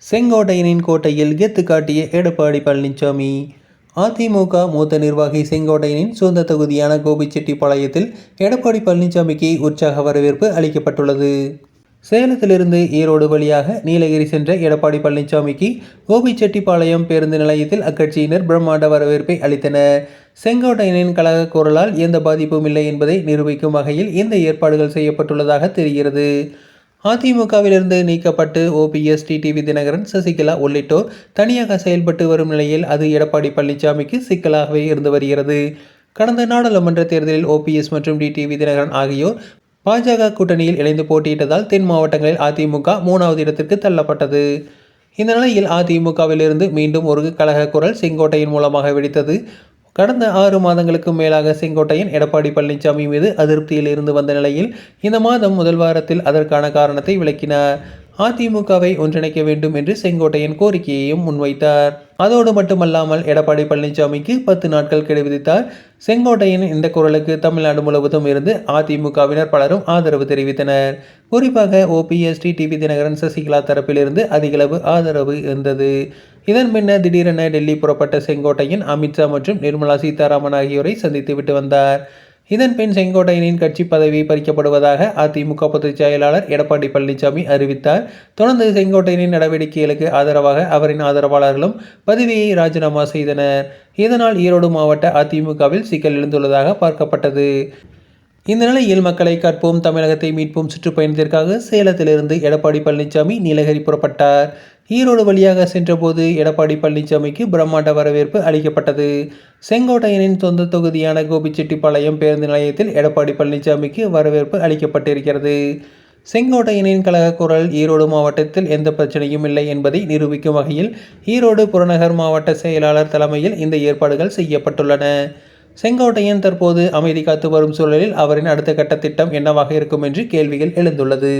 செங்கோட்டையனின் கோட்டையில் கெத்து காட்டிய எடப்பாடி பழனிசாமி. அதிமுக மூத்த நிர்வாகி செங்கோட்டையனின் சொந்த தொகுதியான கோபிச்செட்டிப்பாளையத்தில் எடப்பாடி பழனிசாமிக்கு உற்சாக வரவேற்பு அளிக்கப்பட்டுள்ளது. சேலத்திலிருந்து ஈரோடு வழியாக நீலகிரி சென்ற எடப்பாடி பழனிசாமிக்கு கோபிச்செட்டிப்பாளையம் பேருந்து நிலையத்தில் அக்கட்சியினர் பிரம்மாண்ட வரவேற்பை அளித்தனர். செங்கோட்டையனின் கழக குரலால் எந்த பாதிப்பும் இல்லை என்பதை நிரூபிக்கும் வகையில் இந்த ஏற்பாடுகள் செய்யப்பட்டுள்ளதாக தெரிகிறது. அதிமுகவிலிருந்து நீக்கப்பட்டு ஓபிஎஸ், டிடிவி தினகரன், சசிகலா உள்ளிட்டோர் தனியாக செயல்பட்டு வரும் நிலையில் அது எடப்பாடி பழனிசாமிக்கு சிக்கலாகவே இருந்து வருகிறது. கடந்த நாடாளுமன்ற தேர்தலில் ஓபிஎஸ் மற்றும் டிடிவி தினகரன் ஆகியோர் பாஜக கூட்டணியில் இணைந்து போட்டியிட்டதால் தென் மாவட்டங்களில் அதிமுக 3வது இடத்திற்கு தள்ளப்பட்டது. இந்த நிலையில் அதிமுகவிலிருந்து மீண்டும் ஒரு கழக குரல் செங்கோட்டையின் மூலமாக வெடித்தது. கடந்த 6 மாதங்களுக்கு மேலாக செங்கோட்டையன் எடப்பாடி பழனிசாமி மீது அதிருப்தியில் இருந்து வந்த நிலையில் இந்த மாதம் முதல் வாரத்தில் அதற்கான காரணத்தை விளக்கினார். அதிமுகவை ஒன்றிணைக்க வேண்டும் என்று செங்கோட்டையன் கோரிக்கையையும் முன்வைத்தார். அதோடு மட்டுமல்லாமல் எடப்பாடி பழனிசாமிக்கு 10 நாட்கள் கெடு விதித்தார். செங்கோட்டையன் இந்த குரலுக்கு தமிழ்நாடு முழுவதும் இருந்து அதிமுகவினர் பலரும் ஆதரவு தெரிவித்தனர். குறிப்பாக ஓபிஎஸ், டிடிவி தினகரன், சசிகலா தரப்பிலிருந்து அதிகளவு ஆதரவு இருந்தது. இதன் பின்னர் திடீரென டெல்லி புறப்பட்ட செங்கோட்டையன் அமித்ஷா மற்றும் நிர்மலா சீதாராமன் ஆகியோரை சந்தித்துவிட்டு வந்தார். இதன் பின் செங்கோட்டையனின் கட்சி பதவி பறிக்கப்படுவதாக அதிமுக பொதுச் செயலாளர் எடப்பாடி பழனிசாமி அறிவித்தார். தொடர்ந்து செங்கோட்டையனின் நடவடிக்கைகளுக்கு ஆதரவாக அவரின் ஆதரவாளர்களும் பதவியை ராஜினாமா செய்தனர். இதனால் ஈரோடு மாவட்ட அதிமுகவில் சிக்கல் எழுந்துள்ளதாக பார்க்கப்பட்டது. இந்த நிலையில் மக்களை காப்போம், தமிழகத்தை மீட்போம் சுற்றுப்பயணத்திற்காக சேலத்திலிருந்து எடப்பாடி பழனிசாமி நீலகிரி புறப்பட்டார். ஈரோடு வழியாக சென்றபோது எடப்பாடி பழனிசாமிக்கு பிரம்மாண்ட வரவேற்பு அளிக்கப்பட்டது. செங்கோட்டையனின் சொந்த தொகுதியான கோபிச்செட்டிப்பாளையம் பேருந்து நிலையத்தில் எடப்பாடி பழனிசாமிக்கு வரவேற்பு அளிக்கப்பட்டிருக்கிறது. செங்கோட்டையனின் கழக குரல் ஈரோடு மாவட்டத்தில் எந்த பிரச்சனையும் இல்லை என்பதை நிரூபிக்கும் வகையில் ஈரோடு புறநகர் மாவட்ட செயலாளர் தலைமையில் இந்த ஏற்பாடுகள் செய்யப்பட்டுள்ளன. செங்கோட்டையன் தற்போது அமைதி காத்து வரும் சூழலில் அவரின் அடுத்த கட்ட திட்டம் என்னவாக இருக்கும் என்று கேள்விகள் எழுந்துள்ளது.